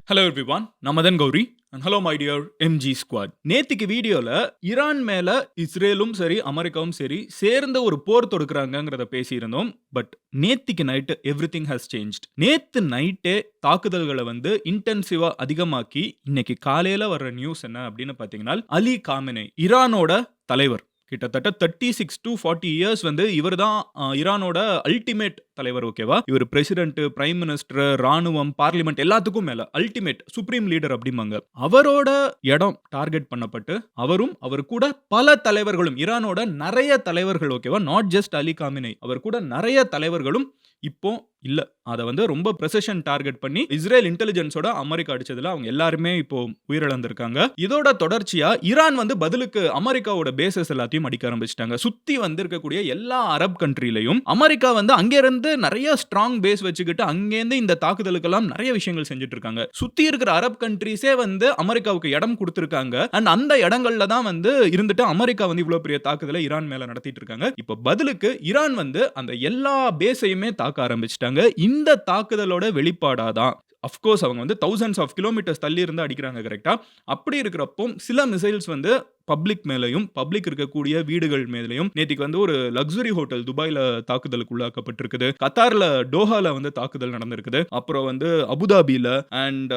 Hello everyone, நான் Madan Gauri and hello my dear MG squad. நேத்திக்கு வீடியோல ஈரான் மேல இஸ்ரேலும் சரி அமெரிக்காவும் சரி சேர்ந்து ஒரு போர் தொடுக்கிறாங்கங்கிறத பேசியிருந்தோம். பட் நேத்திக்கு நைட்டு எவ்ரிதிங் ஹஸ் சேஞ்ச்ட். நேத்து நைட்டே தாக்குதல்களை வந்து இன்டென்சிவா அதிகமாக்கி இன்னைக்கு காலையில வர்ற நியூஸ் என்ன அப்படின்னு பாத்தீங்கன்னா, அலி காமெனே ஈரானோட தலைவர் கிட்டத்தட்ட 36 to 40 இயர்ஸ் வந்து இவர் தான் ஈரானோட அல்டிமேட் தலைவர். ஓகேவா? இவர் பிரசிடென்ட், பிரைம் மினிஸ்டர், ராணுவம், பார்லிமெண்ட் எல்லாத்துக்கும் மேல அல்டிமேட் சுப்ரீம் லீடர் அப்படிம்பாங்க. அவரோட இடம் டார்கெட் பண்ணப்பட்டு அவரும் அவர் கூட பல தலைவர்களும் ஈரானோட நிறைய தலைவர்கள், ஓகேவா, நாட் ஜஸ்ட் அலி காமினை, அவர் கூட நிறைய தலைவர்களும் இப்போ இல்ல. அத வந்து ரொம்ப பிரசிஷன் டார்கெட் பண்ணி இஸ்ரேல் இன்டெலிஜென்ஸோட அமெரிக்கா அடிச்சதுல அவங்க எல்லாருமே இப்போ உயிரிழந்திருக்காங்க. இதோட தொடர்ச்சியா ஈரான் வந்து பதிலுக்கு அமெரிக்காவோட பேசஸ் எல்லாத்தையும் அடிக்க ஆரம்பிச்சிட்டாங்க. சுத்தி வந்திருக்கக்கூடிய எல்லா அரப் கண்ட்ரிலையும் அமெரிக்கா வந்து அங்க இருந்து நிறைய ஸ்ட்ராங் பேஸ் வச்சுக்கிட்டு அங்கேருந்து இந்த தாக்குதலுக்கெல்லாம் நிறைய விஷயங்கள் செஞ்சுட்டு இருக்காங்க. சுத்தி இருக்கிற அரப் கண்ட்ரிஸே வந்து அமெரிக்காவுக்கு இடம் கொடுத்திருக்காங்க. அண்ட் அந்த இடங்கள்ல தான் வந்து இருந்துட்டு அமெரிக்கா வந்து இவ்வளவு பெரிய தாக்குதலை ஈரான் மேல நடத்திட்டு இருக்காங்க. இப்ப பதிலுக்கு ஈரான் வந்து அந்த எல்லா பேஸையுமே தாக்க ஆரம்பிச்சிட்டாங்க. இந்த தாக்குதலோட வெளிப்பாடாதான் அஃப்கோர்ஸ் அவங்க வந்து thousands ஆஃப் கிலோமீட்டர்ஸ் தள்ளி இருந்து அடிக்கிறாங்க. கரெக்டா? அப்படி இருக்கிறப்போ சில மிசைல்ஸ் வந்து பப்ளிக் மேலையும் பப்ளிக் இருக்கக்கூடிய வீடுகள் மேலையும் நேத்திக்கு வந்து ஒரு லக்ஸுரி ஹோட்டல் துபாயில தாக்குதலுக்கு உள்ளாக்கப்பட்டிருக்குது. கத்தார்ல டோஹால வந்து தாக்குதல் நடந்திருக்குது. அப்புறம் வந்து அபுதாபில அண்ட்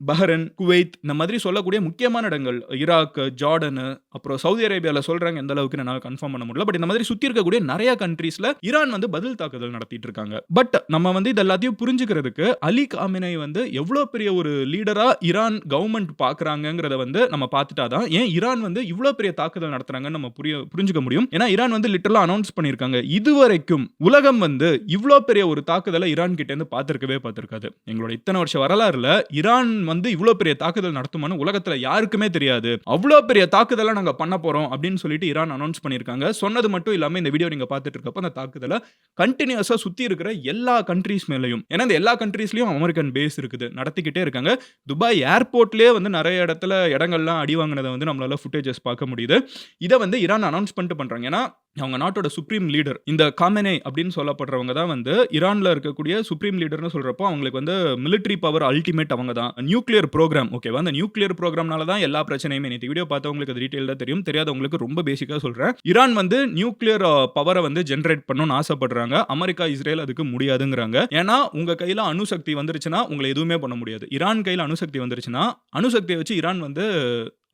பஹ்ரைன், குவைத் இந்த மாதிரி சொல்லக்கூடிய முக்கியமான இடங்கள், ஈராக், ஜார்டன், அப்புறம் சவுதி அரேபியால சொல்றாங்க, எந்த அளவுக்கு என்னால கன்ஃபார்ம் பண்ண முடியல. பட் இந்த மாதிரி சுத்தி இருக்கக்கூடிய நிறைய கண்ட்ரீஸ்ல ஈரான் வந்து பதில் தாக்குதல் நடத்திட்டு இருக்காங்க. பட் நம்ம வந்து இது எல்லாத்தையும் புரிஞ்சுக்கிறதுக்கு அலி காமினை வந்து எவ்வளவு பெரிய ஒரு லீடரா ஈரான் கவர்மெண்ட் பாக்குறாங்கங்கறத வந்து நம்ம பார்த்துட்டாதான் ஏன் ஈரான் வந்து இவ்வளவு பெரிய தாக்குதல் நடத்துறாங்கன்னு நம்ம புரிஞ்சுக்க முடியும். ஏன்னா ஈரான் வந்து லிட்டரலா அனௌன்ஸ் பண்ணிருக்காங்க, இதுவரைக்கும் உலகம் வந்து இவ்வளவு பெரிய ஒரு தாக்குதலை ஈரான் கிட்ட இருந்து பார்த்திருக்காது. எங்களோட இத்தனை வருஷ வரலாறுல ஈரான் வந்து இவ்வளவு பெரிய தாக்குதல் நடத்துமான்னு உலகத்துல யாருக்குமே தெரியாது. அவ்வளவு பெரிய தாக்குதலை நாங்க பண்ண போறோம் அப்படின்னு சொல்லிட்டு ஈரான் அனௌன்ஸ் பண்ணிருக்காங்க. சொன்னது மட்டும் இல்லாம இந்த வீடியோ நீங்க பார்த்துட்டு இருக்கப்ப அந்த தாக்குதலை கண்டினியூஸா சுத்தி இருக்கிற எல்லா கண்ட்ரீஸ் மேலயும், ஏன்னா இந்த எல்லா கண்ட்ரீஸ்லயும் அமெரிக்கன் பேஸ் இருக்குது, நடத்திக்கிட்டே இருக்காங்க. துபாய் ஏர்போர்ட்லயே வந்து நிறைய இடங்கள்லாம் அடி வாங்கினதை வந்து நம்மளால ஃபுட்டேஜஸ் பார்க்க முடியுது. இதை வந்து ஈரான் அனௌன்ஸ் பண்ணிட்டு பண்றாங்க. ஏன்னா அவங்க நாட்டோட சுப்ரீம் லீடர் இந்த காமெனே அப்படின்னு சொல்லப்படுறவங்க தான் வந்து ஈரான்ல இருக்கக்கூடிய சுப்ரீம் லீடர்னு சொல்றப்போ அவங்களுக்கு வந்து மிலிட்டரி பவர் அல்டிமேட் அவங்க தான். நியூக்ளியர் ப்ரோக்ராம், ஓகேவா, அந்த நியூக்ளியர் ப்ரோக்ராம்னால தான் எல்லா பிரச்சனையுமே. நேற்று வீடியோ பார்த்தவங்களுக்கு அது டீடைலா தெரியும், தெரியாதவங்களுக்கு ரொம்ப பேசிக்கா சொல்றேன். ஈரான் வந்து நியூக்ளியர் பவரை வந்து ஜெனரேட் பண்ணணும்னு ஆசைப்படுறாங்க. அமெரிக்கா, இஸ்ரேல் அதுக்கு முடியாதுங்கிறாங்க. ஏன்னா உங்க கையில அணுசக்தி வந்துருச்சுன்னா உங்களை எதுவுமே பண்ண முடியாது. ஈரான் கையில அணுசக்தி வந்துருச்சுன்னா அணுசக்தியை வச்சு ஈரான் வந்து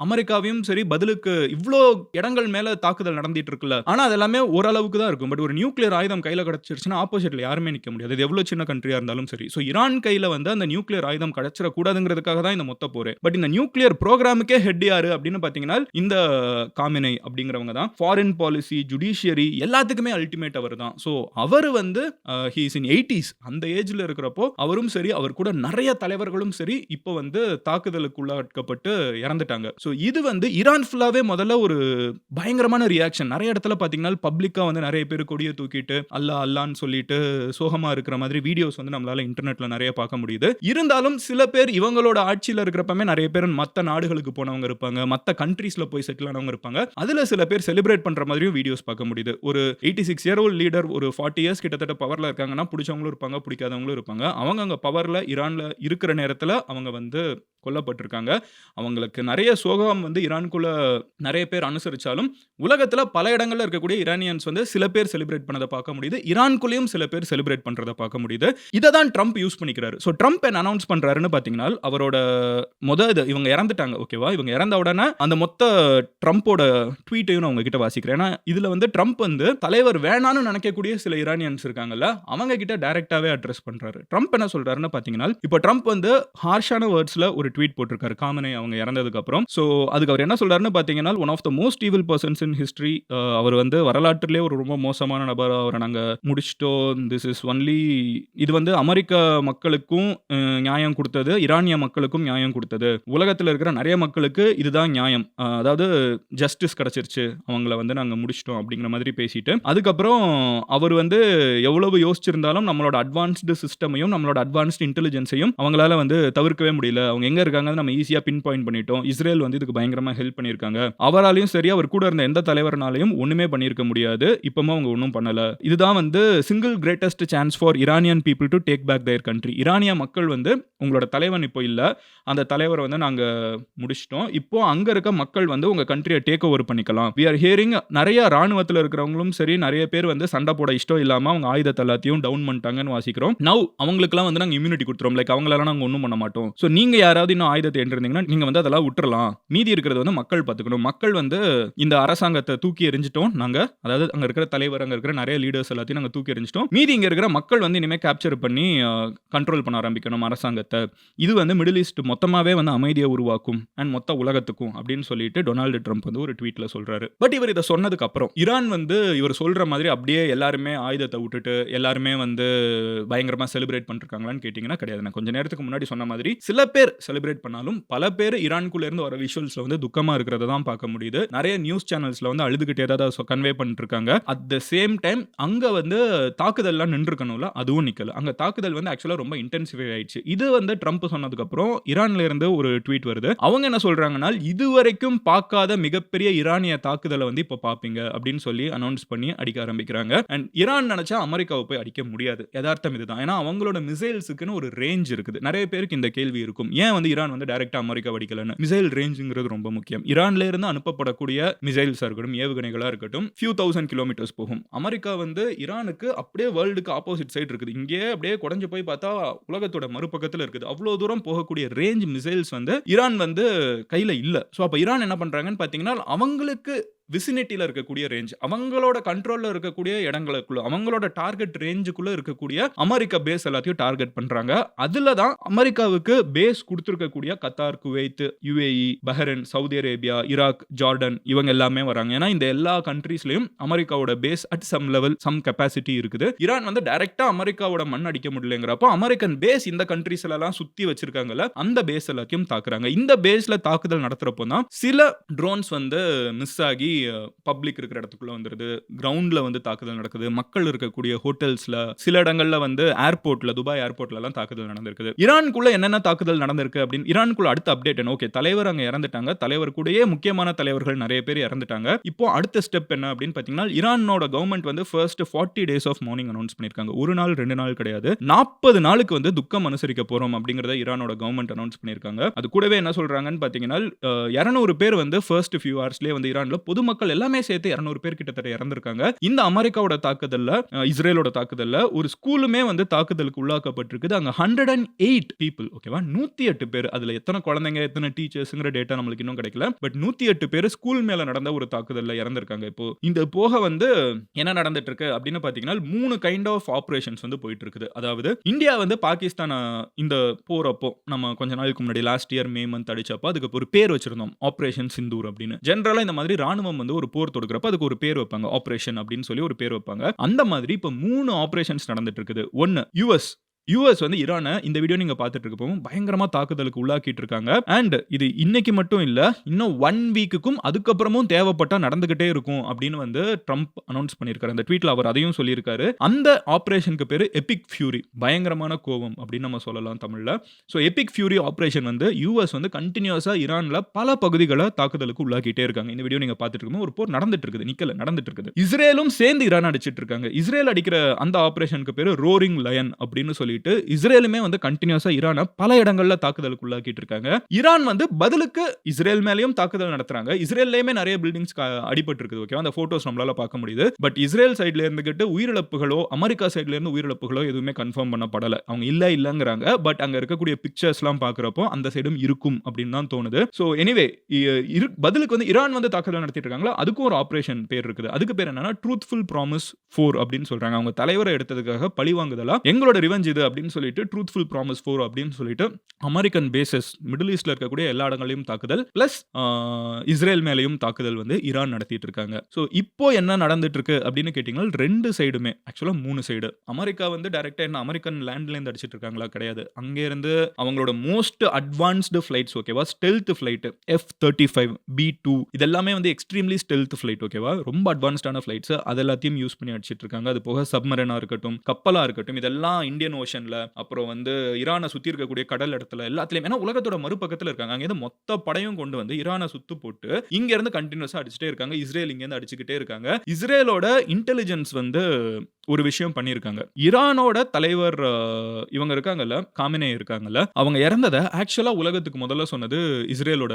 அமெரிக்காவையும் சரி பதிலுக்கு இவ்ளோ இடங்கள் மேல தாக்குதல் நடந்துட்டு இருக்குல்ல, ஆனா அதெல்லாமே ஓரளவுக்கு தான் இருக்கும். பட் ஒரு நியூக்ளியர் ஆயுதம் கையில கிடைச்சிருச்சுன்னா ஆப்போசிட்ல யாருமே நிக்க முடியாது. இது எவ்வளவு சின்ன கண்ட்ரியா இருந்தாலும் சரி. சோ ஈரான் கையில வந்து அந்த நியூக்ளியர் ஆயுதம் கிடைச்சிட கூடாதுங்கிறதுக்காக தான் இந்த மொத்த போரே. பட் இந்த நியூக்ளியர் ப்ரோகிராமுக்கே ஹெட் யாரு அப்படின்னு பாத்தீங்கன்னா இந்த காமெனை அப்படிங்கிறவங்க தான். ஃபாரின் பாலிசி, ஜுடிஷியரி எல்லாத்துக்குமே அல்டிமேட் அவர் தான். சோ அவர் வந்து ஹி இஸ் இன் 80s அந்த ஏஜ்ல இருக்கிறப்போ அவரும் சரி அவர் கூட நிறைய தலைவர்களும் சரி இப்போ வந்து தாக்குதலுக்கு உள்ளாக்கப்பட்டு இறந்துட்டாங்க. சோ இது வந்து ஈரான் ஃபுல்லாவே முதல்ல ஒரு பயங்கரமான ரியாக்ஷன். நிறைய இடத்துல பாத்தீங்கன்னா பப்ளிக்கா வந்து நிறைய பேர் கொடியை தூக்கிட்டு அல்லா அல்லான்னு சொல்லிட்டு சோகமா இருக்கிற மாதிரி வீடியோஸ் வந்து நம்மளால இன்டர்நெட்ல நிறைய பார்க்க முடியுது. இருந்தாலும் சில பேர் இவங்களோட ஆட்சியில இருக்கிறப்பமே நிறைய பேர் மத்த நாடுகளுக்கு போனவங்க இருப்பாங்க, மத்த கண்ட்ரீஸ்ல போய் செட்டில் ஆனவங்க இருப்பாங்க. அதுல சில பேர் செலிப்ரேட் பண்ற மாதிரியும் வீடியோஸ் பார்க்க முடியுது. ஒரு 86 இயர் ஓல்ட் லீடர் ஒரு 40 இயர்ஸ் கிட்டத்தட்ட பவர்ல இருக்காங்கன்னா பிடிச்சவங்களும் இருப்பாங்க, பிடிக்காதவங்களும் இருப்பாங்க. அவங்க அங்க பவர்ல ஈரான்ல இருக்கிற நேரத்துல அவங்க வந்து கொல்லப்பட்டிருக்காங்க. அவங்களுக்கு நிறைய சோகம் வந்து ஈரானுக்குள்ள நிறைய பேர் அனுசரிச்சாலும் உலகத்துல பல இடங்கள்ல இருக்கக்கூடிய ஈரானியன்ஸ் வந்து சில பேர் செலிப்ரேட் பண்ணதை பார்க்க முடியுது. ஈரானுக்குள்ளேயும் சில பேர் செலிப்ரேட் பண்றதை பார்க்க முடியுது. இதை தான் ட்ரம்ப் யூஸ் பண்ணிக்கிறாரு. ஸோ ட்ரம்ப் என்ன அனௌன்ஸ் பண்றாருன்னு பாத்தீங்கன்னா அவரோட இவங்க இறந்துட்டாங்க, ஓகேவா, இவங்க இறந்த உடனே அந்த மொத்த ட்ரம்போட ட்வீட்டையும் நான் உங்ககிட்ட வாசிக்கிறேன். ஏன்னா இதுல வந்து ட்ரம்ப் வந்து தலைவர் வேணான்னு நினைக்கக்கூடிய சில ஈரானியன்ஸ் இருக்காங்கல்ல, அவங்க கிட்ட டைரக்டாவே அட்ரஸ் பண்றாரு. ட்ரம்ப் என்ன சொல்றாருன்னு பாத்தீங்கன்னா, இப்போ ட்ரம்ப் வந்து ஹார்ஷான வேர்ட்ஸ்ல ஒரு ட்வீட் போட்டிருக்காரு காமெனே அவங்க இறந்ததுக்கு அப்புறம். சோ அதுக்கு அவர் என்ன சொல்றாருன்னு பாத்தீங்கன்னா, one of the most evil persons in history, அவர் வந்து வரலாற்றிலே ஒரு ரொம்ப மோசமான நபர், அவரை நாங்க முடிச்சிட்டோம். திஸ் இஸ் ஒன்லி, இது வந்து அமெரிக்க மக்களுக்கும் நியாயம் கொடுத்தது, ஈரானிய மக்களுக்கும் நியாயம் கொடுத்தது, உலகத்தில் இருக்கிற நிறைய மக்களுக்கு இதுதான் நியாயம், அதாவது ஜஸ்டிஸ் கிடைச்சிருச்சு, அவங்கள வந்து நாங்க முடிச்சிட்டோம் அப்படிங்கிற மாதிரி பேசிட்டு அதுக்கப்புறம் அவர் வந்து எவ்வளவு யோசிச்சிருந்தாலும் நம்மளோட அட்வான்ஸ்டு சிஸ்டமையும் நம்மளோட அட்வான்ஸ்டு இன்டெலிஜென்ஸையும் அவங்களால வந்து தவிர்க்கவே முடியல. அவங்க எங்க இருக்காங்க நம்ம ஈஸியா பின் பாயிண்ட் பண்ணிட்டோம். இஸ்ரேல் வந்து இதுக்கு பயங்கரமா ஹெல்ப் பண்ணியிருக்காங்க. அவராலயும் சரி, அவர் கூட இருந்த எந்த தலைவர்னாலயும் ஒண்ணுமே பண்ணியிருக்க முடியாது. இப்பவும் அவங்க ஒண்ணும் பண்ணல. இதுதான் வந்து single greatest chance for Iranian people to take back their country. ஈரானிய மக்கள் வந்து உங்களோட தலைவன் இப்போ இல்ல. அந்த தலைவரை வந்து நாங்க முடிச்சிட்டோம். இப்போ அங்க இருக்க மக்கள் வந்து உங்க கண்ட்ரிய டேக் ஓவர் பண்ணிக்கலாம். வி ஆர் ஹியரிங் நிறைய ராணுவத்துல இருக்கிறவங்களும் சரி, நிறைய பேர் வந்து சண்டை போட இஷ்டம் இல்லாம அவங்க ஆயுதத்தை எல்லாத்தையும் டவுன் பண்ணிட்டாங்கன்னு வாசிக்கிறோம். நவ் அவங்களுக்குலாம் வந்து நாங்க இம்யூனிட்டி கொடுத்துறோம். லைக் அவங்களெல்லாம் நாங்க ஒண்ணும் பண்ண மாட்டோம். ஸோ நீங்க யாராவது இன்னும் ஆயுதத்தை ஏற்றிருந்தீங்கன்னா நீங்க வந்து அதெல்லாம் விட்டுறலாம். மீதி இருக்கிறது வந்து மக்கள் பார்த்துக்கணும். மக்கள் வந்து இந்த அரசாங்கத்தை தூக்கி எறிஞ்சிட்டோம் நாங்க. அதாவது அங்க இருக்கிற தலைவர், அங்க இருக்கிற நிறைய லீடர்ஸ் எல்லாத்தையும் நாங்க தூக்கி எறிஞ்சிட்டோம். மீதி இங்க இருக்கிற மக்கள் வந்து இனிமே கேப்சர் பண்ணி கண்ட்ரோல் பண்ண ஆரம்பிக்கணும் அரசாங்கத்தை. இது வந்து மிடில் ஈஸ்ட் மொத்தமாவே வந்து அமைதியை உருவாக்கும் அண்ட் மொத்த உலகத்துக்கும் அப்படின்னு சொல்லிட்டு டொனால்டு ட்ரம்ப் வந்து ஒரு ட்வீட்ல சொல்றாரு. பட் இவர் இதை சொன்னதுக்கு அப்புறம் ஈரான் வந்து இவர் சொல்ற மாதிரி அப்படியே எல்லாருமே ஆயுதத்தை விட்டுட்டு எல்லாருமே வந்து பயங்கரமா செலிப்ரேட் பண்ணிருக்காங்களான்னு கேட்டீங்கன்னா கிடையாது. நான் கொஞ்ச நேரத்துக்கு முன்னாடி சொன்ன மாதிரி சில பேர் செலிப்ரேட் பண்ணாலும் பல பேர் ஈரானுக்குள்ள இருந்து வர விஷுவல்ஸ்ல வந்து துக்கமா இருக்கிறத தான் பார்க்க முடியுது. நிறைய நியூஸ் சேனல்ஸ்ல வந்து அழுதுகிட்டே ஏதாவது கன்வே பண்ணிட்டு இருக்காங்க. அட் த சேம் டைம் அங்க வந்து தாக்குதல்லாம் நின்றுக்கணும்ல, அதுவும் நிக்கல. அங்க தாக்குதல் வந்து ஆக்சுவலா ரொம்ப இன்டென்சிஃபை ஆயிடுச்சு. இது வந்து ட்ரம்ப் சொன்னதுக்கு அப்புறம் ஈரான்ல இருந்து ஒரு ட்வீட் வருது. அவங்க என்ன சொல்றாங்கன்னா, இதுவரைக்கும் பார்க்காத மிகப்பெரிய ஈரானிய தாக்குதலை வந்து இப்ப பாப்பீங்க அப்படின்னு சொல்லி அனௌன்ஸ் பண்ணி அடிக்க ஆரம்பிக்கிறாங்க. அண்ட் ஈரான் நினைச்சா அமெரிக்காவை போய் அடிக்க முடியாது. யதார்த்தம் இதுதான். ஏன்னா அவங்களோட மிசைல்ஸுக்குன்னு ஒரு ரேஞ்ச் இருக்குது. நிறைய பேருக்கு இந்த கேள்வி இருக்கும். ஏன் வந்து ஈரான் வந்து டைரக்டா அமெரிக்கா அடிக்கலன்னு? மிசைல் ரேஞ்சுங்கிறது ரொம்ப முக்கியம். ஈரான்ல இருந்து அனுப்பப்படக்கூடிய மிசைல்ஸா இருக்கட்டும், ஏவுகணைகளா இருக்கட்டும், ஃபியூ தௌசண்ட் கிலோமீட்டர்ஸ் போகும். அமெரிக்கா வந்து ஈரானுக்கு அப்படியே வேர்ல்டுக்கு ஆப்போசிட் சைடு இருக்குது. இங்கே அப்படியே குறைஞ்சு போய் பார்த்தா உலகத்தோட மறுபக்கத்தில் இருக்குது. அவ்வளோ தூரம் போகக்கூடிய ரேஞ்ச் மிசைல்ஸ் வந்து ஈரான் வந்து கையில் இல்லை. ஸோ அப்போ ஈரான் என்ன பண்ணுறாங்கன்னு பார்த்தீங்கன்னா, அவங்களுக்கு விசினிட்டியில் இருக்கக்கூடிய ரேஞ்ச், அவங்களோட கண்ட்ரோலில் இருக்கக்கூடிய இடங்களுக்குள்ள, அவங்களோட டார்கெட் ரேஞ்சுக்குள்ள இருக்கக்கூடிய அமெரிக்கா பேஸ் எல்லாத்தையும் டார்கெட் பண்றாங்க. அதுல தான் அமெரிக்காவுக்கு பேஸ் கொடுத்துருக்கக்கூடிய Qatar, Kuwait, UAE, Bahrain, Saudi Arabia, Iraq, Jordan இவங்க எல்லாமே வராங்க. ஏன்னா இந்த எல்லா கண்ட்ரீஸ்லயும் அமெரிக்காவோட base at some level, some capacity இருக்குது. ஈரான் வந்து டைரக்டா அமெரிக்காவோட மண் அடிக்க முடியலங்கிறப்போ அமெரிக்கன் பேஸ் இந்த கண்ட்ரீஸ்ல எல்லாம் சுத்தி வச்சிருக்காங்கல்ல, அந்த பேஸ் எல்லாத்தையும் தாக்குறாங்க. இந்த பேஸ்ல தாக்குதல் நடத்துறப்போ தான் சில ட்ரோன்ஸ் வந்து மிஸ் ஆகி பப்ளிக் இருக்கிற இடத்துக்குள்ள வந்துருது. கிரவுண்ட்ல வந்து தாக்குதல் நடக்குது. மக்கள் இருக்கக்கூடிய ஹோட்டல்ஸ்ல, சில இடங்கள்ல வந்து ஏர்போர்ட்ல, துபாய் ஏர்போர்ட்ல எல்லாம் தாக்குதல் நடந்திருக்குது. ஈரானுக்குள்ள என்னென்ன தாக்குதல் நடந்திருக்கு அப்படின்னு ஈரானுக்குள்ள அடுத்த அப்டேட் என்ன? ஓகே, தலைவர் அங்க இறந்துட்டாங்க. தலைவர் கூடயே முக்கியமான தலைவர்கள் நிறைய பேர் இறந்துட்டாங்க. இப்போ அடுத்த ஸ்டெப் என்ன அப்படின்னு பாத்தீங்கன்னா, ஈரானோட கவர்மெண்ட் வந்து ஃபர்ஸ்ட் 40 days ஆஃப் மௌனிங் அனௌன்ஸ் பண்ணிருக்காங்க. ஒரு நாள் 2 நாள் கிடையாது, 40 நாளுக்கு வந்து துக்கம் அனுசரிக்க போறோம் அப்படிங்கறத ஈரானோட கவர்மெண்ட் அனௌன்ஸ் பண்ணிருக்காங்க. அது கூடவே என்ன சொல்றாங்கன்னு பாத்தீங்கன்னா, 200 பேர் வந்து ஃபர்ஸ்ட் ஃபியூ ஹவர்ஸ்லயே வந்து ஈரான்ல பொதுமக்கள் எல்லாமே சேர்த்து 200 பேர் கிட்டத்தட்ட இறந்திருக்காங்க. இந்த அமெரிக்காவோட தாக்குதல்ல, இஸ்ரேலோட தாக்குதல்ல ஒரு ஸ்கூலுமே வந்து தாக்குதலுக்கு உள்ளாக்கப்பட்டிருக்குது. அங்க 108 பீப்பிள், ஓகேவா, 108 பேர். அதுல எத்தனை குழந்தைங்க, எத்தனை டீச்சர்ஸ்ங்கற டேட்டா நம்மளுக்கு இன்னும் கிடைக்கல. பட் 108 பேர் ஸ்கூல் மேல நடந்த ஒரு தாக்குதல்ல இறந்திருக்காங்க. இப்போ இந்த போக வந்து என்ன நடந்துட்டு இருக்கு அப்படின்னு பாத்தீங்கன்னா, 3 கைண்ட் ஆஃப் ஆபரேஷன்ஸ் வந்து போயிட்டு இருக்குது. அதாவது இந்தியா வந்து பாகிஸ்தான் இந்த போறப்போ, நம்ம கொஞ்ச நாளுக்கு முன்னாடி லாஸ்ட் இயர் மே மந்த் அடிச்சப்போ அதுக்கு ஒரு பேர் வச்சிருந்தோம், ஆபரேஷன் சிந்தூர் அப்படின்னு. ஜெனரலா இந்த மாதிரி ராணுவம் வந்து ஒரு போர் தொடுக்கிறப்ப அதுக்கு ஒரு பேர் வைப்பாங்க, ஆபரேஷன் அப்படின்னு சொல்லி ஒரு பேர் வைப்பாங்க. அந்த மாதிரி இப்ப 3 ஆபரேஷன்ஸ் நடந்துட்டு இருக்குது. ஒன்னு யுஎஸ் வந்து ஈரானை இந்த வீடியோ நீங்க பார்த்துட்டு இருக்கப்போ பயங்கரமா தாக்குதலுக்கு உள்ளாக்கிட்டு இருக்காங்க. அண்ட் இது இன்னைக்கு மட்டும் இல்ல, இன்னும் 1 வீக்குக்கும் அதுக்கப்புறமும் தேவைப்பட்டா நடந்துகிட்டே இருக்கும் அப்படின்னு வந்து ட்ரம்ப் அனௌன்ஸ் பண்ணியிருக்காரு. அந்த ட்வீட்ல அவர் அதையும் சொல்லியிருக்காரு. அந்த ஆபரேஷனுக்கு பேரு எபிக் ஃபியூரி, பயங்கரமான கோபம் அப்படின்னு நம்ம சொல்லலாம் தமிழ்ல. ஸோ எபிக் ஃபியூரி ஆபரேஷன் வந்து யூஎஸ் வந்து கண்டினியூஸா ஈரான்ல பல பகுதிகளை தாக்குதலுக்கு உள்ளாக்கிட்டே இருக்காங்க. இந்த வீடியோ நீங்க பார்த்துட்டு இருக்கும் ஒரு போர் நடந்துட்டு இருக்குது, நிக்கல, நடந்துட்டு இருக்குது. இஸ்ரேலும் சேர்ந்து ஈரான் அடிச்சிட்டு இருக்காங்க. இஸ்ரேல் அடிக்கிற அந்த ஆபரேஷனுக்கு பேரு ரோரிங் லயன் அப்படின்னு சொல்லி இஸ்ரேலுமே வந்து கண்டினியூஸா ஈரானை பல இடங்கள்ல தாக்குதலுக்கு உள்ளாக்கிட்டு இருக்காங்க. ஈரான் வந்து பதிலுக்கு இஸ்ரேல் மேலயும் தாக்குதல் நடத்துறாங்க. இஸ்ரேல்லயுமே நிறைய பில்டிங்ஸ் அடிபட்டு இருக்குது, ஓகேவா, அந்த போட்டோஸ் நம்மளால பார்க்க முடியுது. பட் இஸ்ரேல் சைடுல இருந்துகிட்டு உயிரிழப்புகளோ அமெரிக்கா சைடுல இருந்து உயிரிழப்புகளோ எதுவுமே கன்ஃபார்ம் பண்ணப்படல. அவங்க இல்லங்கிறாங்க. பட் அங்க இருக்கக்கூடிய பிக்சர்ஸ் எல்லாம் பாக்குறப்போ அந்த சைடும் இருக்கும் அப்படின்னு தான் தோணுது. சோ எனிவே, பதிலுக்கு வந்து ஈரான் வந்து தாக்குதல் நடத்திட்டு இருக்காங்களா, அதுக்கும் ஒரு ஆபரேஷன் பேர் இருக்குது. அதுக்கு பேர் என்னன்னா ட்ரூத்ஃபுல் ப்ராமிஸ் 4 அப்படின்னு சொல்றாங்க. அவங்க தலைவரை எடுத்ததுக்காக பழி வாங்குதலா எங்களோட ரிவெஞ்ச் இது அப்படின்னு சொல்லிட்டு ட்ரூத்ஃபுல் ப்ராமிஸ் 4 அப்படின்னு சொல்லிட்டு அமெரிக்கன் பேசஸ் மிடில் ஈஸ்ட்ல இருக்கக்கூடிய எல்லா இடங்களையும் தாக்குதல் பிளஸ் இஸ்ரேல் மேலையும் தாக்குதல் வந்து ஈரான் நடத்திட்டு இருக்காங்க. ஸோ இப்போ என்ன நடந்துட்டு இருக்கு அப்படின்னு கேட்டீங்கன்னா, 2 சைடுமே ஆக்சுவலா 3 சைடு. அமெரிக்கா வந்து டைரக்டா என்ன அமெரிக்கன் லேண்ட்ல இருந்து அடிச்சிட்டு இருக்காங்களா? கிடையாது. அங்க இருந்து அவங்களோட மோஸ்ட் அட்வான்ஸ்டு ஃபிளைட்ஸ், ஓகேவா, ஸ்டெல்த் ஃபிளைட் F-35, B-2 இதெல்லாமே வந்து எக்ஸ்ட்ரீம்லி ஸ்டெல்த் ஃபிளைட், ஓகேவா, ரொம்ப அட்வான்ஸ்டான ஃபிளைட்ஸ், அது எல்லாத்தையும் யூஸ் பண்ணி அடிச்சிட்டு இருக்காங்க. அது போக சப்மரீனா இருக்கட்டும், கப்பலா இருக்கட்டும், இதெல்லாம் இந்தியன் ஓஷன் ஓஷன்ல, அப்புறம் வந்து ஈரான சுத்தி இருக்கக்கூடிய கடல் இடத்துல எல்லாத்துலயும், ஏன்னா உலகத்தோட மறுபக்கத்துல இருக்காங்க. அங்கேருந்து மொத்த படையும் கொண்டு வந்து ஈரான சுத்து போட்டு, இங்க இருந்து கன்டினியூஸா அடிச்சுட்டே இருக்காங்க. இஸ்ரேல் இங்க இருந்து அடிச்சுக்கிட்டே இருக்காங்க. இஸ்ரேலோட இன்டெலிஜென்ஸ் வந்து ஒரு விஷயம் பண்ணியிருக்காங்க. ஈரானோட தலைவர் இவங்க இருக்காங்கல்ல, காமெனே இருக்காங்கல்ல, அவங்க இறந்தத ஆக்சுவலா உலகத்துக்கு முதல்ல சொன்னது இஸ்ரேலோட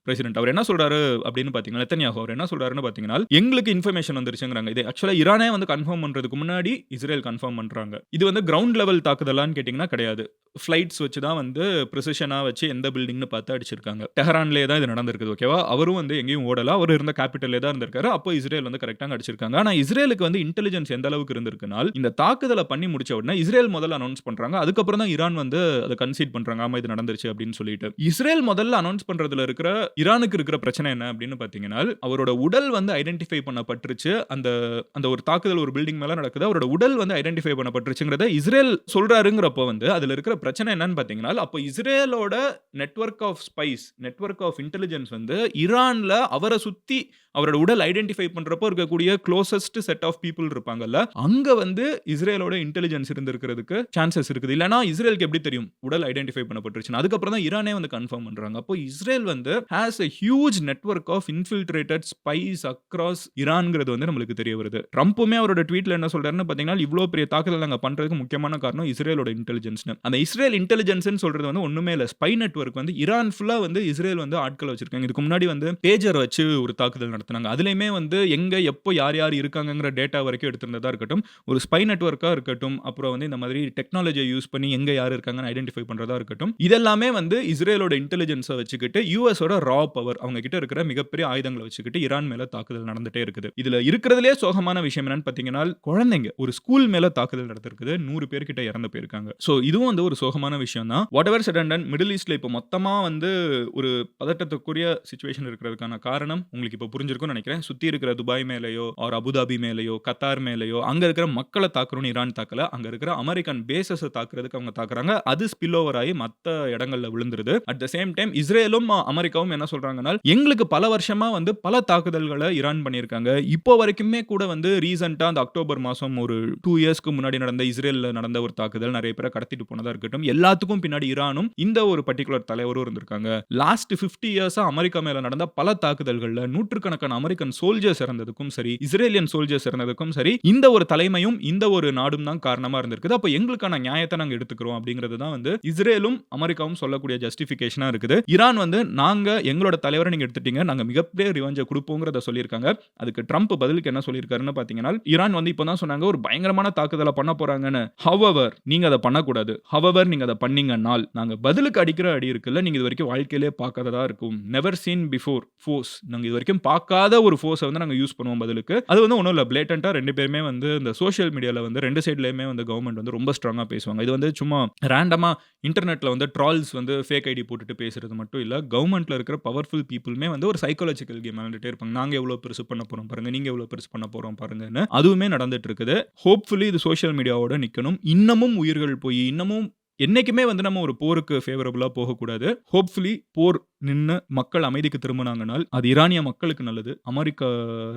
பிரசிடென்ட். அவர் என்ன சொல்றாரு அப்படின்னு பார்த்தீங்கன்னா, நெத்தன்யாஹு அவர் என்ன சொல்றாருன்னு பார்த்தீங்கன்னா, எங்களுக்கு இன்ஃபர்மேஷன் வந்துருச்சுங்கிறாங்க. இது ஆக்சுவலா ஈரானே வந்து கன்ஃபார்ம் பண்றதுக்கு முன்னாடி இஸ்ரேல் கன்ஃபார்ம் பண்றாங்க. இது வந்து கிரவுண்ட் லெவல் தாக்குதலான்னு கேட்டீங்கன்னா கிடையாது. ஃபிளைட்ஸ் வச்சு தான் வந்து பிரிசிஷனா வச்சு எந்த பில்டிங்னு பார்த்து அடிச்சிருக்காங்க. டெஹரான்லயே தான் இது நடந்திருக்குது. ஓகேவா? அவரும் வந்து எங்கேயும் ஓடல. அவர் இருந்த கேபிட்டல்லே தான் இருந்திருக்காரு. அப்போ இஸ்ரேல் வந்து கரெக்ட்டா அடிச்சிருக்காங்க. ஆனா இஸ்ரேலுக்கு வந்து இன்டெலிஜென்ஸ் எந்த அளவுக்கு இருந்திருக்குனால், இந்த தாக்குதல பண்ணி முடிச்ச உடனே இஸ்ரேல் முதல்ல அனௌன்ஸ் பண்றாங்க. அதுக்கப்புறம் தான் ஈரான் வந்து அத கன்சீட் பண்றாங்க. ஆமா இது நடந்துருச்சு அப்படின்னு சொல்லிட்டு. இஸ்ரேல் முதல்ல அனௌன்ஸ் பண்றதுல இருக்கிற ஈரானுக்கு இருக்கிற பிரச்சனை என்ன அப்படின்னு பார்த்தீங்கன்னா, அவரோட உடல் வந்து ஐடென்டிஃபை பண்ணப்பட்டுருச்சு. அந்த அந்த ஒரு தாக்குதல் ஒரு பில்டிங் மேல நடக்குது. அவரோட உடல் வந்து ஐடென்டிஃபை பண்ணப்பட்டுருச்சுங்கிறத இஸ்ரேல் சொல்றாருங்கிறப்போ வந்து அதுல இருக்கிற பிரச்சனை என்னன்னு பார்த்தீங்கன்னா, அப்போ இஸ்ரேலோட network of spies, network of intelligence வந்து ஈரான்ல அவர சுத்தி அவரோட உடல் ஐடென்டிஃபை பண்றப்போ இருக்கக்கூடிய க்ளோசஸ்ட் செட் ஆஃப் பீப்பிள் இருப்பாங்கல்ல, அங்க வந்து இஸ்ரேலோட இன்டெலிஜென்ஸ் இருந்திருக்கிறதுக்கு சான்சஸ் இருக்குது. இல்லனா இஸ்ரேலுக்கு எப்படி தெரியும் உடல் ஐடென்டிஃபை பண்ணப்பட்டுருச்சுன்னு. அதுக்கப்புறம் தான் ஈரானே வந்து கன்ஃபார்ம் பண்றாங்க. அப்போ இஸ்ரேல் வந்து has a huge network of infiltrated spies across ஈரான்ங்கிறது வந்து நம்மளுக்கு தெரிய வருது. ட்ரம்ப்புமே அவரோட ட்வீட்ல என்ன சொல்றாருன்னு பார்த்தீங்கன்னா, இவ்ளோ பெரிய தாக்குதல் நாங்க பண்றதுக்கு முக்கியமான காரணம் இஸ்ரேலோட இன்டெலிஜென்ஸ்னு. அந்த இஸ்ரேல் இன்டெலிஜென்ஸ்ன்னு சொல்றது வந்து ஒண்ணுமே இல்ல. ஸ்பை நெட்வொர்க் வந்து ஈரான் ஃபுல்லா வந்து இஸ்ரேல் வந்து ஆட்கள வச்சிருக்காங்க. இதுக்கு முன்னாடி வந்து பேஜர் வச்சு ஒரு தாக்குதல் நடத்துனாங்க. அதுலயுமே வந்து எங்க எப்போ யார் யார் இருக்காங்கங்கிற டேட்டா வரைக்கும் எடுத்திருந்ததா இருக்கட்டும், ஒரு ஸ்பை நெட்வொர்க்கா இருக்கட்டும், அப்புறம் வந்து இந்த மாதிரி டெக்னாலஜிய யூஸ் பண்ணி எங்க யார் இருக்காங்கன்னு ஐடென்டிஃபை பண்றதா இருக்கட்டும், இதெல்லாமே வந்து இஸ்ரேலோட இன்டெலிஜென்ஸ வச்சுக்கிட்டு யுஎஸோட ரா பவர் அவங்க கிட்ட இருக்கிற மிகப்பெரிய ஆயுதங்கள வச்சுக்கிட்டு ஈரான் மேல தாக்குதல் நடந்துட்டே இருக்குது. இதுல இருக்கிறதுலயே சோகமான விஷயம் என்னன்னு பார்த்தீங்கன்னா, குழந்தைங்க ஒரு ஸ்கூல் மேல தாக்குதல் நடந்திருக்குது. 100 பேர் கிட்ட இறந்து போயிருக்காங்க. சோ இதுவும் வந்து ஒரு சோகமான விஷயம் தான். Whatever said and done middle ஈஸ்ட்ல இப்போ மொத்தமா வந்து ஒரு பதட்டத்துக்குரிய சிச்சுவேஷன் இருக்கிறதுக்கான காரணம் உங்களுக்கு இப்போ புரிஞ்சிருக்கும்னு நினைக்கிறேன். சுத்தி இருக்கிற துபாய் மேலயோ ஆர் அபுதாபி மேலயோ கத்தார் மேலயோ அங்க இருக்கிற மக்களை தாக்கணும்னு ஈரான் தாக்கல. அங்க இருக்கிற அமெரிக்கன் பேசஸ் தாக்குறதுக்கு அவங்க தாக்குறாங்க. அது ஸ்பில் ஓவர் ஆகி மத்த இடங்கள்ல விழுந்துருது. அட் த சேம் டைம் இஸ்ரேலும் அமெரிக்காவும் என்ன சொல்றாங்கன்னா, எங்களுக்கு பல வருஷமா வந்து பல தாக்குதல்களை ஈரான் பண்ணியிருக்காங்க. இப்போ வரைக்குமே கூட வந்து ரீசெண்டா அந்த அக்டோபர் மாசம் ஒரு 2 இயர்ஸ்க்கு முன்னாடி நடந்த இஸ்ரேல்ல நடந்த ஒரு தாக்குதல் நிறைய பேரை கடத்திட்டு போனதா இருக்கட்டும், எல்லாத்துக்கும் பின்னாடி ஈரானும் இந்த ஒரு பர்ட்டிகுலர் தலைவரும் இருந்திருக்காங்க. லாஸ்ட் 50 இயர்ஸா அமெரிக்கா மேல நடந்த பல தாக்குதல்கள்ல நூற்றுக்கணக்கான அமெரிக்கன் சோல்ஜர்ஸ் இறந்ததுக்கும் சரி, இஸ்ரேலியன் சோல்ஜர்ஸ் இறந்ததுக்கும் சரி, இந்த ஒரு தலைமையும் இந்த ஒரு நாடும் தான் காரணமா இருந்திருக்குது. அப்ப எங்களுக்கான நியாயத்தை நாங்க எடுத்துக்கிறோம் அப்படிங்கிறது தான் வந்து இஸ்ரேலும் அமெரிக்காவும் சொல்லக்கூடிய ஜஸ்டிஃபிகேஷனா இருக்குது. ஈரான் வந்து நாங்க எங்களோட தலைவரை நீங்க எடுத்துட்டீங்க, நாங்க மிகப்பெரிய ரிவெஞ்ச கொடுப்போங்கிறத சொல்லியிருக்காங்க. அதுக்கு ட்ரம்ப் பதிலுக்கு என்ன சொல்லியிருக்காருன்னு பாத்தீங்கன்னா, ஈரான் வந்து இப்பதான் சொன்னாங்க ஒரு பயங்கரமான தாக்குதலை பண்ண போறாங்கன்னு. ஹவவர் நீங்க அதை பண்ணக்கூடாது. ஹவவர் நீங்க அதை பண்ணீங்கன்னால் நாங்க பதிலுக்கு அடிக்கிற அடி இருக்குல்ல, நீங்க இது வரைக்கும் வாழ்க்கையிலே பார்க்காததா இருக்கும். Never seen before force. நாங்க இது வரைக்கும் பார்க்காத ஒரு ஃபோர்ஸை வந்து நாங்க யூஸ் பண்ணுவோம் பதிலுக்கு. அது வந்து ஒன்றும் இல்லை, பிளேட்டண்டா 2 பேருமே வந்து இந்த சோஷியல் மீடியால வந்து 2 சைட்லயுமே வந்து கவர்மெண்ட் வந்து ரொம்ப ஸ்ட்ராங்கா பேசுவாங்க. இது வந்து சும்மா ரேண்டமா இன்டர்நெட்ல வந்து ட்ரால்ஸ் வந்து ஃபேக் ஐடி போட்டுட்டு பேசுறது மட்டும் இல்ல. கவர்மெண்ட்ல இருக்கிற பவர்ஃபுல் பீப்புளுமே வந்து ஒரு சைக்காலஜிக்கல் கேம் விளையாண்டுட்டே இருப்பாங்க. நாங்க எவ்வளவு பெருசு பண்ண போறோம் பாருங்க, நீங்க எவ்வளவு பெருசு பண்ண போறோம் பாருங்கன்னு. அதுவுமே நடந்துட்டு இருக்குது. ஹோப்ஃபுல்லி இது சோஷியல் மீடியாவோட நிக்கணும். இன்னமும் உயிர்கள் போய் இன்னமும் என்னைக்குமே வந்து நம்ம ஒரு போருக்கு ஃபேவரபிளா போகக்கூடாது. ஹோப்ஃபுல்லி போர் நின்னு மக்கள் அமைதிக்கு திரும்பினாங்கனால் அது ஈரானிய மக்களுக்கு நல்லது, அமெரிக்க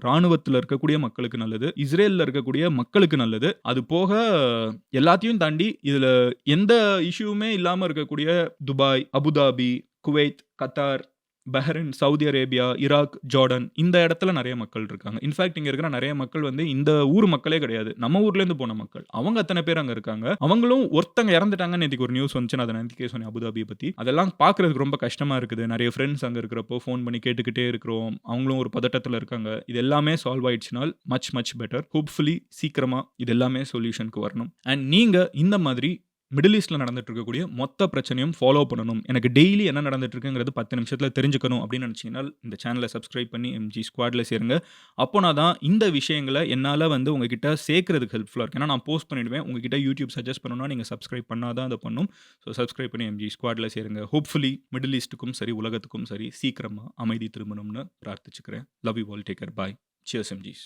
ராணுவத்துல இருக்கக்கூடிய மக்களுக்கு நல்லது, இஸ்ரேல்ல இருக்கக்கூடிய மக்களுக்கு நல்லது. அது போக எல்லாத்தையும் தாண்டி இதுல எந்த இஷ்யூமே இல்லாம இருக்கக்கூடிய Dubai, Abu Dhabi, Kuwait, Qatar, Bahrain, Saudi Arabia, Iraq, Jordan இந்த இடத்துல நிறைய மக்கள் இருக்காங்க. இன்ஃபேக்ட் இங்க இருக்கிற நிறைய மக்கள் வந்து இந்த ஊர் மக்களே கிடையாது. நம்ம ஊர்ல இருந்து போன மக்கள். அவங்க அத்தனை பேர் அங்க இருக்காங்க. அவங்களும் ஒருத்தங்க இறந்துட்டாங்கன்னு நேத்துக்கு ஒரு நியூஸ் வந்துச்சு. நான் அதை நேத்துக்கே சொன்னேன் அபுதாபியை பத்தி. அதெல்லாம் பார்க்கறதுக்கு ரொம்ப கஷ்டமா இருக்குது. நிறைய ஃப்ரெண்ட்ஸ் அங்க இருக்கிறப்போ ஃபோன் பண்ணி கேட்டுக்கிட்டே இருக்கிறோம். அவங்களும் ஒரு பதட்டத்துல இருக்காங்க. இது எல்லாமே சால்வ் ஆயிடுச்சுனால் மச் பெட்டர். ஹோப்ஃபுல்லி சீக்கிரமா இது எல்லாமே சொல்யூஷனுக்கு வரணும். அண்ட் நீங்க இந்த மாதிரி மிடில் ஈஸ்ட்ல நடந்துட்டு இருக்கக்கூடிய மொத்த பிரச்சனையும் ஃபாலோ பண்ணணும், எனக்கு டெய்லி என்ன நடந்துட்டு இருக்குங்கிறது 10 நிமிஷத்துல தெரிஞ்சுக்கணும் அப்படின்னு நினைச்சீங்கன்னா இந்த சேனலை சப்ஸ்கிரைப் பண்ணி எம்ஜி ஸ்குவாட்ல சேருங்க. அப்போனா தான் இந்த விஷயங்களை என்னால வந்து உங்ககிட்ட சேர்க்கறதுக்கு ஹெல்ப்ஃபுல்லா இருக்கு. ஏன்னா நான் போஸ்ட் பண்ணிடுவேன். உங்ககிட்ட யூடியூப் சஜஸ்ட் பண்ணணும்னா நீங்க சப்ஸ்கிரைப் பண்ணாதான் அதை பண்ணும். ஸோ சப்ஸ்கிரைப் பண்ணி எம்ஜி ஸ்குவாட்ல சேருங்க. ஹோப்ஃபுல்லி மிடில் ஈஸ்ட்டுக்கும் சரி உலகத்துக்கும் சரி சீக்கிரமா அமைதி திரும்பணும்னு பிரார்த்திச்சுக்கிறேன். Love you all. Take care. Bye. Cheers எம்ஜிஸ்.